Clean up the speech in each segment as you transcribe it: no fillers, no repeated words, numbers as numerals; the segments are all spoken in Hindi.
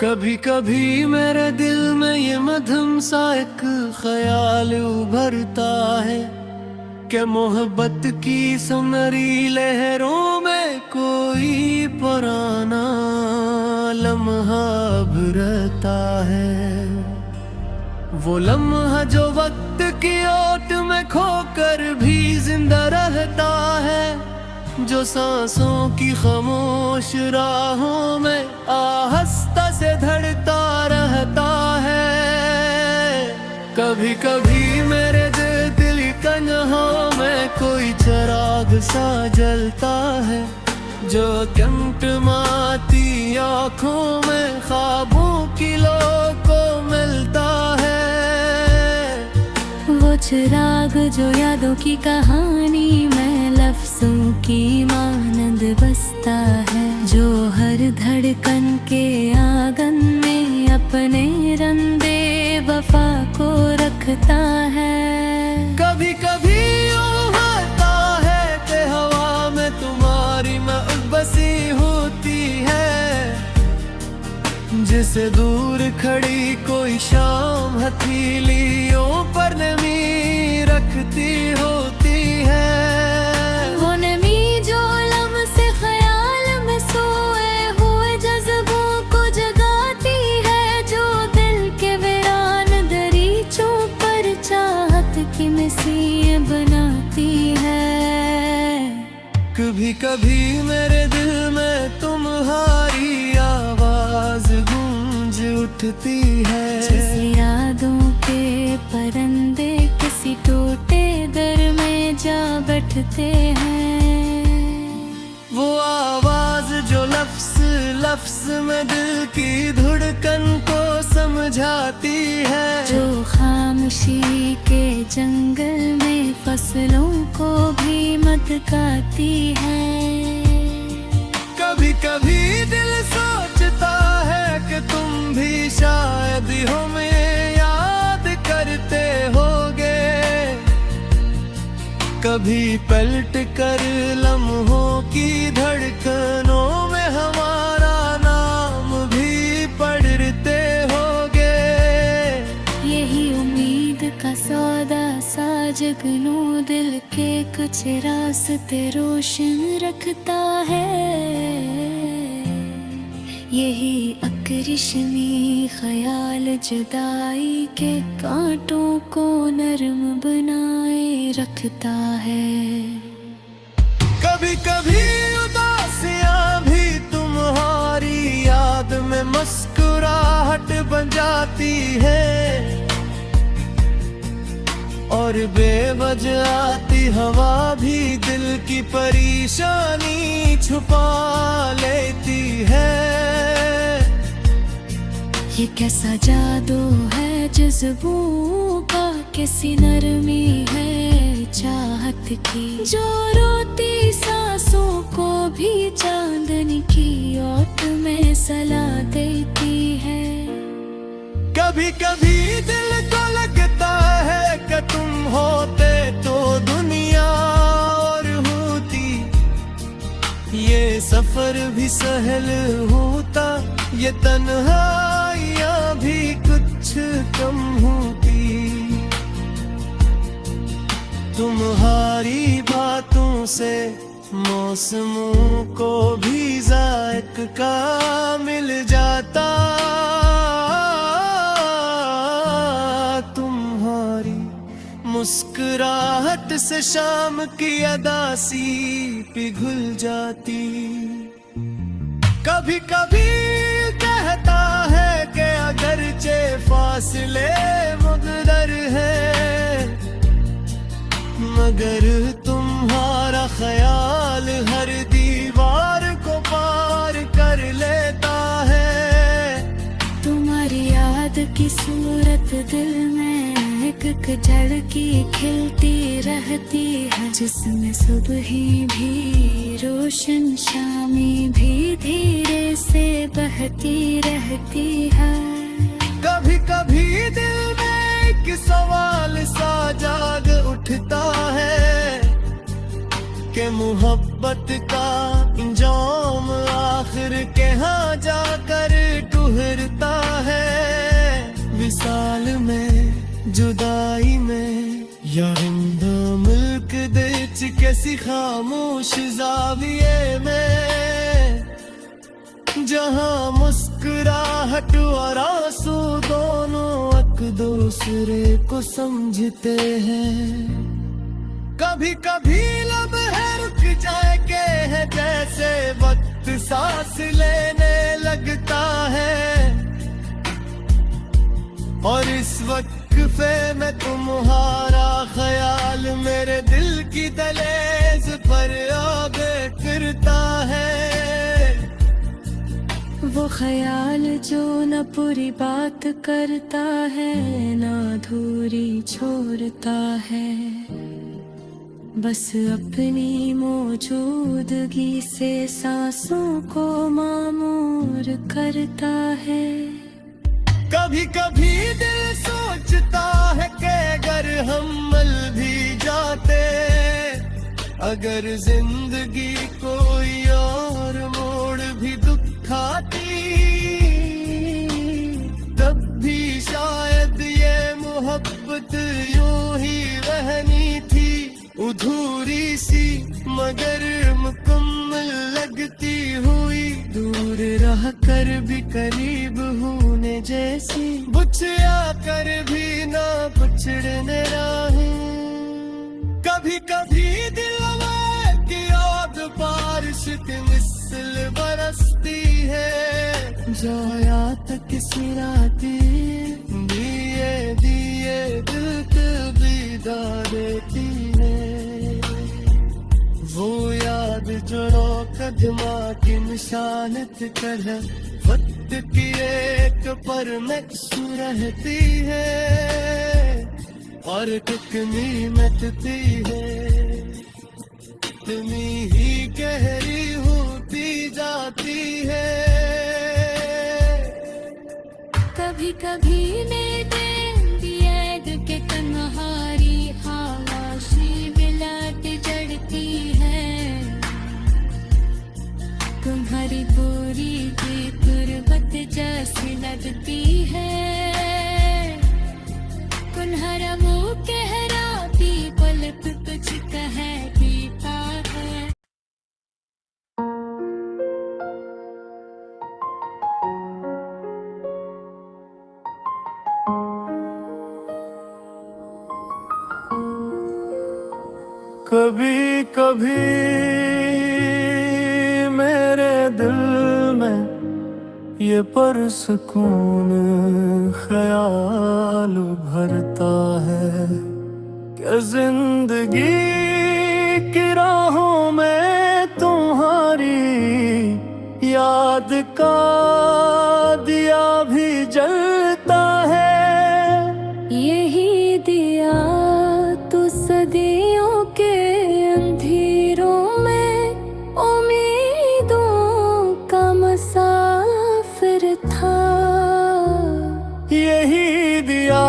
कभी कभी मेरे दिल में ये मध्यम सा एक ख्याल उभरता है कि मोहब्बत की सुनहरी लहरों में कोई पुराना लम्हा रहता है। वो लम्हा जो वक्त की ओट में खोकर भी जिंदा रहता है, जो सांसों की खामोश राहों में आहिस्ता से धड़कता रहता है। कभी कभी मेरे दिल कन्हाओं में कोई चिराग सा जलता है, जो टिमटिमाती आँखों में ख्वाबों की लो को मिलता है। वो चिराग जो यादों की कहानी में लफ्जों की मानंद बसता है, जो हर धड़कन के आंगन में अपने रंदे वफा को रखता है। कभी कभी यूं होता है कि हवा में तुम्हारी महक बसी होती है, जिसे दूर खड़ी कोई शाम हथेलियों पर नमी रखती होती है। वो नमी जो लम्हे ख्याल में सोए हुए जज्बों को जगाती है, जो दिल के वीरान दरीचों पर चाहत की मिसालें बनाती है। कभी कभी मेरे दिल में तुम्हारी आवाज गूंज उठती है, जैसे यादों के परिंदे किसी टूटे दर में जा बैठते हैं। वो आवाज जो लफ्ज में दिल की धड़कन को समझाती है, जो खामोशी के जंगल में फसलों को भी मदकाती है। कभी कभी दिल सोचता है कि तुम भी शायद हमें याद करते होगे, कभी पलट कर लम्हों की धड़कनों में हमारा नाम भी पढ़ते होगे। यही उम्मीद का सौदा सा जगनू दिल के कुछ रास्ते रोशन रखता है। यही अकरिश्मी ख्याल जुदाई के कांटों को नरम बनाए रखता है। कभी कभी उदासियां भी तुम्हारी याद में मुस्कुराहट बन जाती है, और बेवजह आती हवा भी दिल की परेशानी छुपा लेती है। ये कैसा जादू है जज्बों का, कैसी नरमी है चाहत की, जो रोती सांसों को भी चांदनी की ओट में सला देती है। कभी कभी दिल को लगता है कि तुम होते तो दुनिया और होती, ये सफर भी सहल होता, ये तन्हाइयां भी कुछ कम होती। तुम्हारी बातों से मौसमों को भी जायका मिल जाता, मुस्कुराहट से शाम की अदासी पिघल जाती। कभी कभी कहता है कि अगरचे फासले मुक़द्दर है, मगर तुम्हारा ख्याल हर दीवार को पार कर लेता है। तुम्हारी याद की सूरत दिल में एक झड़की खिलती रहती है, जिसमें सुबह भी रोशन शामें भी धीरे से बहती रहती है। कभी कभी दिल में एक सवाल सा जाग उठता है कि मोहब्बत का इंजाम आखिर कहाँ जाकर ठुहरता है। विसाल में, जुदाई में, या हिंदा मुल्क दे च कैसी खामोश जाविये में, जहाँ मुस्कुराहट और आंसू दोनों एक दूसरे को समझते हैं। कभी कभी लब है रुक जाए के है जैसे वक्त सांस लेने लगता है, और इस वक्फे में तुम्हारा ख्याल मेरे दिल की दहलीज पर आगे फिरता है। वो ख्याल जो न पूरी बात करता है न अधूरी छोड़ता है, बस अपनी मौजूदगी से सांसों को मामूर करता है। कभी कभी दिल सोचता है कि अगर हम मल भी जाते, अगर जिंदगी कोई और मोड़ भी दुखाती, तब भी शायद ये मोहब्बत यूं ही रहनी थी, अधूरी सी मगर मुकम्मल लगती हुई, दूर रह कर भी करीब होने जैसी, बुझया कर भी ना बिछड़ने राहें। कभी कभी दिल की याद बारिश की मिसल बरसती है, जोया तक सिराती दिए दिए दिल के बिदा देती है। वो याद जोड़ो कदमा की निशानत कर वक्त की एक पर नक्शू रहती है, और टुकनी मिटती है, इतनी ही गहरी होती जाती है। कभी कभी के तन्हारी खामोशी बिलाट जड़ती है, तुम्हारी दूरी की तुरबत जैसी लगती है, कुन्हरा मुँह कहराती पलक तुझ कह पीता है। कभी कभी मेरे दिल में ये पुरसुकून ख्याल भरता है कि जिंदगी की राहों में तुम्हारी याद का दिया भी जलता है। यही दिया तो सदियों के अंधेरों में उम्मीदों का मुसाफिर था। यही दिया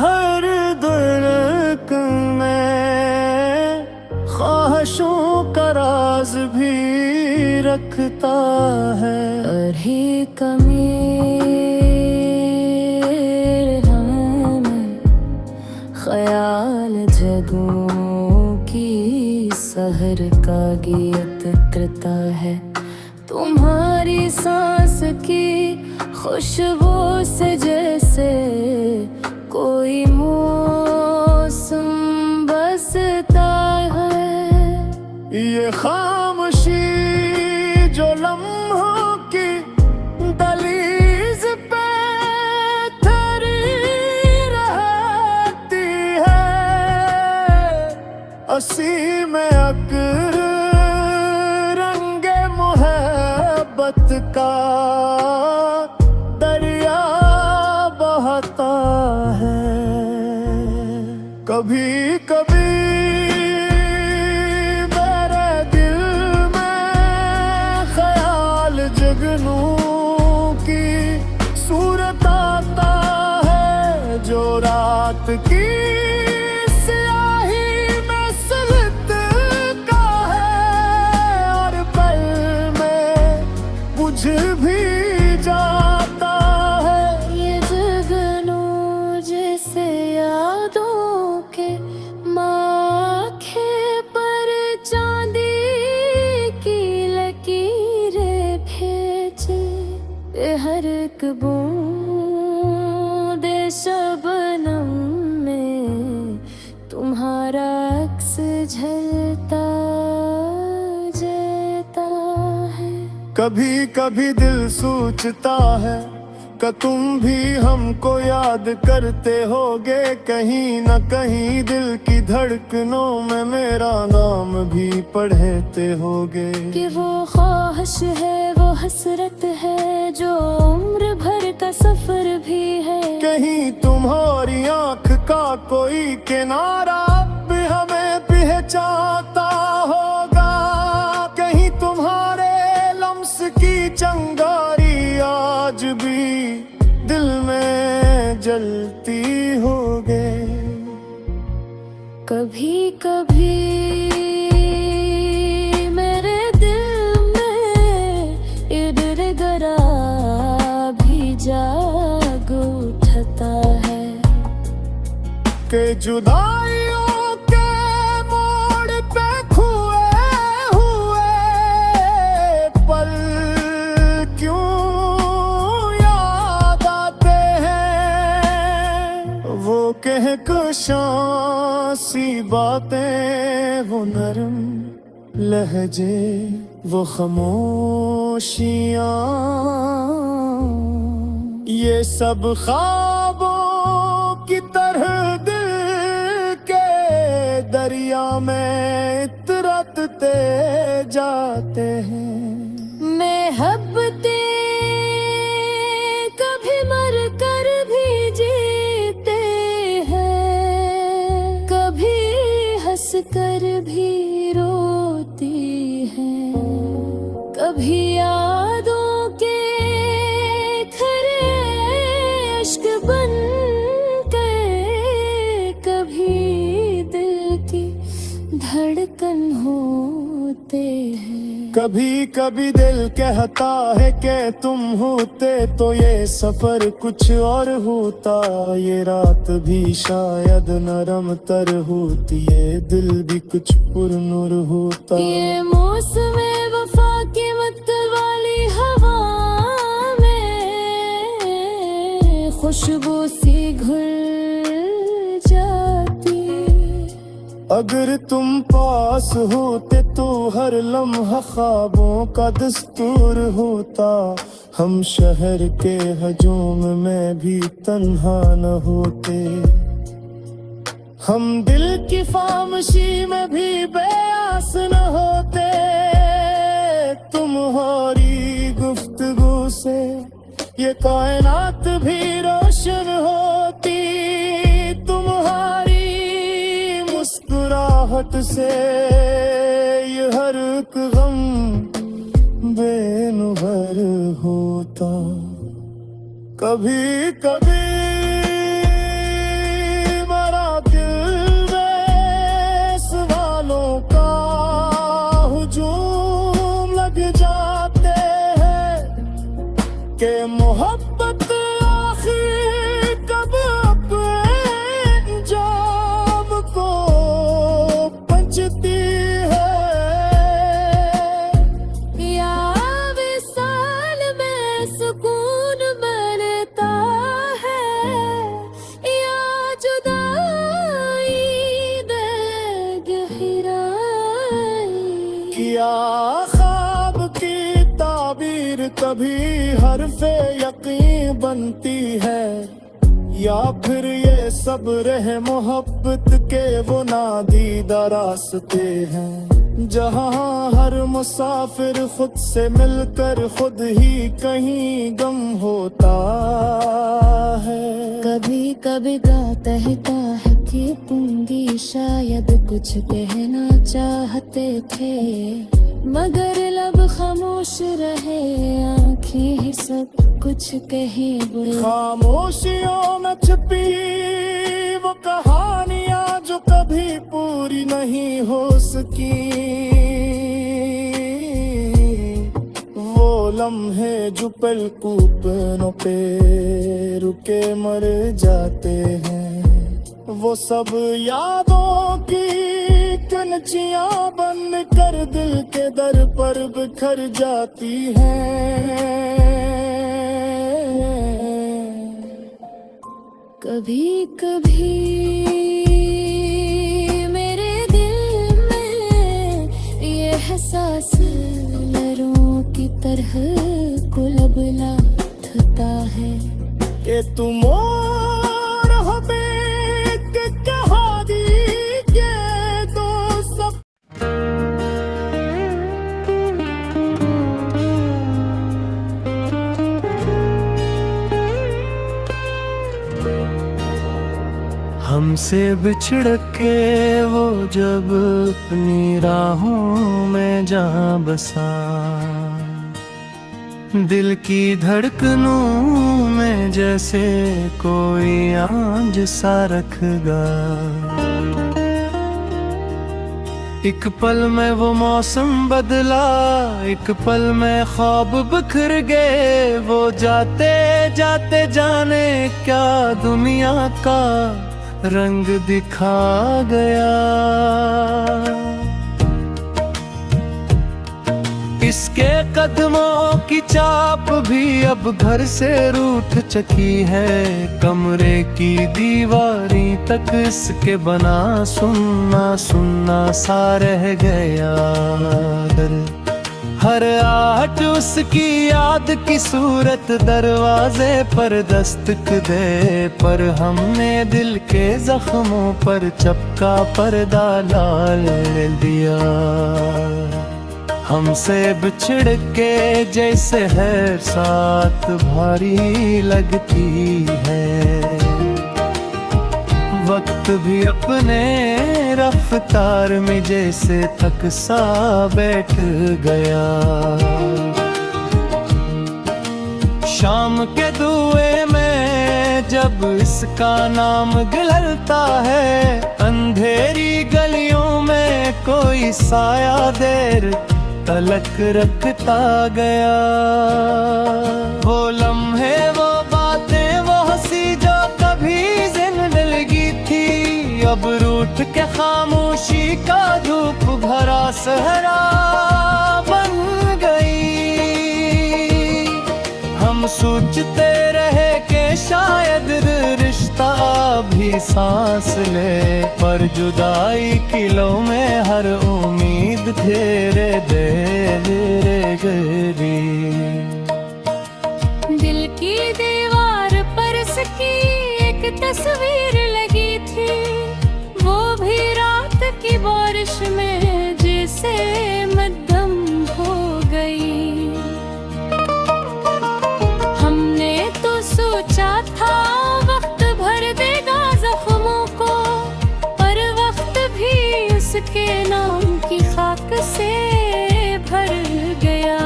हर धड़कन में ख्वाहिशों का राज भी रखता है। अरे कमी ख्याल जगों की सहर का गीत करता है, तुम्हारी सांस की खुशबू से जैसे कोई मौसम बसता है। ये खामोशी जो लम्हों की दहलीज पे ठहरी रहती है, असी में अक्र रंगे मोहब्बत का दरिया बहता है। कभी कभी मेरे एक बूंदे शबनम में तुम्हारा अक्स झलता जाता है। कभी कभी दिल सोचता है कि तुम भी हमको याद करते होगे, कहीं न कहीं दिल की धड़कनों में मेरा नाम भी पढ़ते होगे। कि वो ख्वाहिश है, वो हसरत है, जो उम्र भर का सफर भी है। कहीं तुम्हारी आंख का कोई किनारा भी हमें पहचानता होगा, कहीं तुम्हारे लम्स की चिंगारी आज भी दिल में जलती होगे। कभी कभी मेरे दिल में इधर गरा भी जाग उठता है कि जुदाइयों के मोड़ पे खोए हुए पल क्यों याद आते हैं। वो कहकशां सी बातें, वो नरम लहजे, वो खामोशियां, ये सब ख्वाबों की तरह दिल के दरिया में इतरते जाते हैं। महब्बते कभी मर कर भी जीते हैं, कभी हंस कर भी रोती हैं, कभी यादों के खरे अश्क बन के, कभी दिल की धड़कन होते हैं। कभी कभी दिल कहता है कि तुम होते तो ये सफर कुछ और होता, ये रात भी शायद नरम तर होती, ये दिल भी कुछ पुरनूर होता। ये मौसम वफा की मतवाली हवा में खुशबू सी घुल जाती। अगर तुम पास होते तो हर लम्हा ख्वाबों का दस्तूर होता, हम शहर के हजूम में भी तन्हा न होते, हम दिल की खामोशी में भी बेआस न होते। तुम्हारी गुफ्तगू से ये कायनात भी रोशन होती, तुम्हारी मुस्कुराहट से ये हर एक गम बेनुहर होता। कभी कभी मेरा दिल में सवालों का हुजूम लग जाते हैं कि मोहब्बत आखिर कब अपने जाम को पंचती है। या विसाल में सुकून मिलता है, या जुदाई दे गहराई। किया ख्वाब की ताबीर कभी हरफे यकीन बनती है, या फिर ये सब्र है मोहब्बत के वो नादीदा रास्ते हैं, जहाँ हर मुसाफिर खुद से मिलकर खुद ही कहीं गम होता है। कभी कभी गाता है कि तुम भी शायद कुछ कहना चाहते थे, मगर लब खामोश रहे, आंखें ही सब कुछ कहे बुरे। खामोशियों में छुपी वो कहानियां जो कभी पूरी नहीं हो सकी, वो लम्हे जो पलकों पे रुके मर जाते हैं, वो सब यादों की कनचियां बन कर दिल के दर पर बिखर जाती हैं। कभी कभी मेरे दिल में ये एहसास लहरों की तरह कुलबलाता है कि तुम और हमें के कहानी ये दो सब हमसे बिछड़ के वो जब अपनी राहों में जा बसा, दिल की धड़कनों में जैसे कोई आंज सा रख गया। एक पल में वो मौसम बदला, एक पल में ख्वाब बिखर गए। वो जाते जाते जाने क्या दुनिया का रंग दिखा गया। इसके कदमों की चाप भी अब घर से रूठ चुकी है। कमरे की दीवारी तक इसके बना सुन्ना सुन्ना सा रह गया। हर आहट उसकी याद की सूरत दरवाजे पर दस्तक दे, पर हमने दिल के जख्मों पर चपका पर्दा डाल दिया। हमसे बिछड़ के जैसे हर साथ भारी लगती है। वक्त भी अपने रफ्तार में जैसे थक सा बैठ गया। शाम के धुएं में जब इसका नाम गिलता है, अंधेरी गलियों में कोई साया देर तलक रखता गया। वो लम्हे, वो बातें, वो हंसी जो कभी जिंदगी लगी थी, अब रूठ के खामोशी का धूप भरा सहरा बन गई। हम सोचते रहे कि शायद रिश्ता भी सांस ले, पर जुदाई की लो में हर उम्मीद धीरे धीरे गई। दिल की दीवार पर इसकी एक तस्वीर लगी थी, वो भी रात की बारिश में जैसे मद्धम हो गई। हमने तो सोचा था वक्त भर देगा जख्मों को, पर वक्त भी उसके नाम की खाक से भर गया।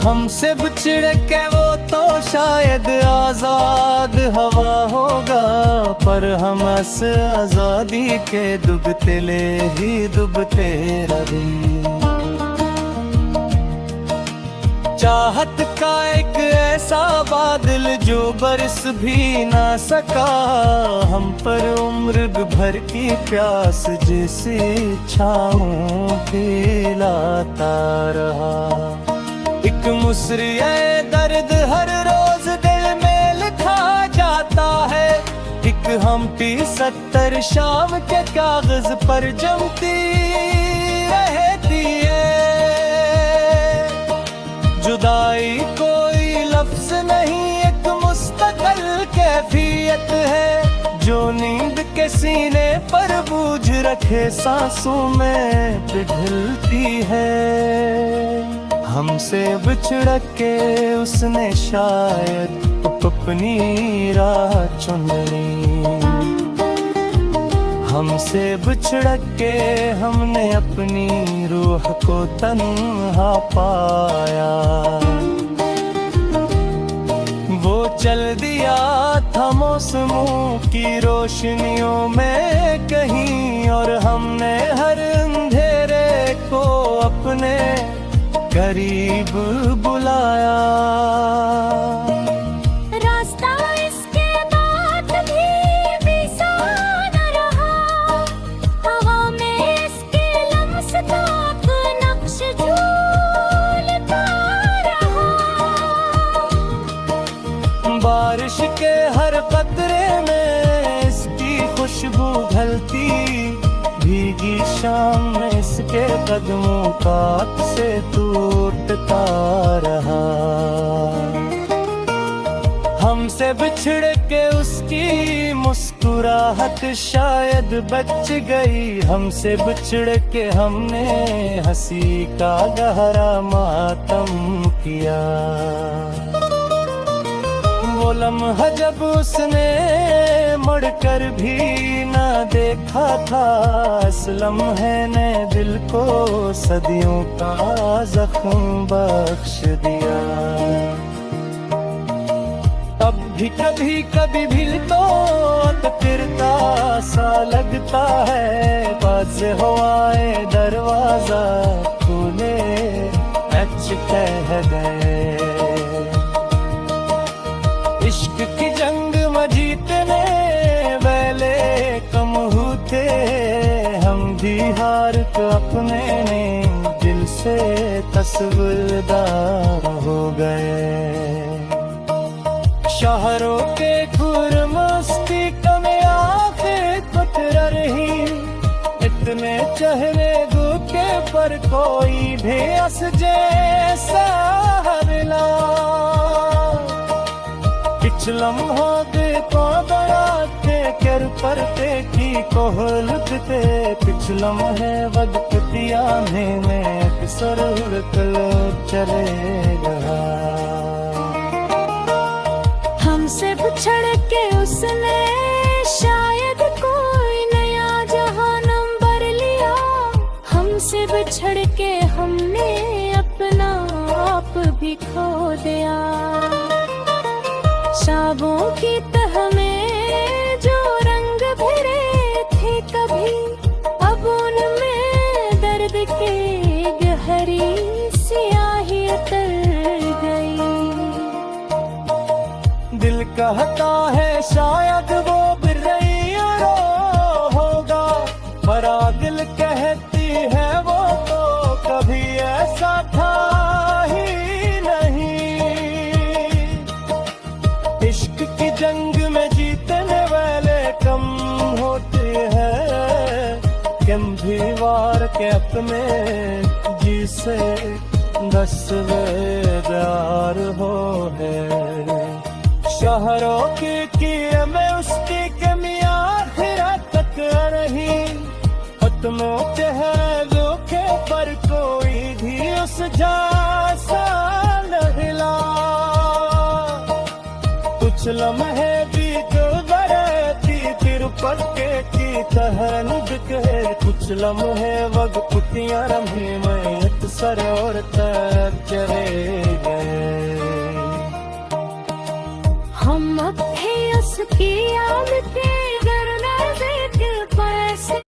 हमसे बिछड़ के वो तो शायद आजाद हवा होगा, पर हम इस आजादी के डूबते ले ही डूबते रहे। चाहत का एक ऐसा बादल जो बरस भी ना सका, हम पर उम्र भर की प्यास जिसे छाओं पिलाता रहा। एक मुसरिया दर्द हर रोज दिल में लिखा जाता है, एक हमटी 70 शाम के कागज पर जमती रहती है। जुदाई कोई लफ्ज नहीं, एक मुस्तकिल कैफियत है, जो नींद के सीने पर बूझ रखे सांसों में पिघलती है। हमसे बिछड़ के उसने शायद अपनी राह चुन ली। हमसे बिछड़ के हमने अपनी रूह को तन्हा पाया। वो चल दिया था मौसमों की रोशनियों में कहीं, और हमने हर अंधेरे को अपने करीब बुलाया। रास्ता इसके बाद भी सान रहा, हवा में इसके लम्स तक नक्श झूलता रहा। बारिश की शाम में इसके कदमों का से टूटता रहा। हमसे बिछड़ के उसकी मुस्कुराहट शायद बच गई, हमसे बिछड़ के हमने हंसी का गहरा मातम किया। वो लम्हा जब उसने मुड़कर भी ना देखा था, इस लम्हे ने दिल को सदियों का जख्म बख्श दिया। अब भी कभी कभी भी तो फिरता सा लगता है, बाज हवाए दरवाजा खुले अच कह गए। इश्क की जंग में जीतने वाले कम होते, हम भी हार को अपने ने दिल से तस्वीरदार हो गए। शहरों के खुरमस्ती कमे आके कुतर रही, इतने चेहरे दुखे पर कोई भी हंस जैसा हरला। कुछ लम्हा दे को दराते कर पर ते की कोहलते, कुछ लम्हे वक्त पियाने में अक्सर उड़कल चले रहा। हमसे बिछड़ के उसने शायद कोई नया जहां नंबर लिया, हमसे बिछड़ के हमने अपना आप भी खो दिया। ख्वाबों की तह में जो रंग भरे थे कभी, अब उनमें दर्द की गहरी स्याही उतर गई। दिल कहता है शायद वो बिर्रइया होगा, मरा दिल कहती है वो तो कभी ऐसा था ही नहीं। इश्क की जंग में जीतने वाले कम होते हैं, कम भी वार के अपने जी से दसवेदार हो है। शहरों की में उसकी कमी आखिर तक रही, तुमों चेहरे धोखे पर कोई भी उस झांसा न हिला। कुछ लम्हे भी तो बरती फिर पक्के की तहन बिके, कुछ लम्हे वक्तियां रमी में सर और तक चले गए। हम अब भी उसकी याद के गरना से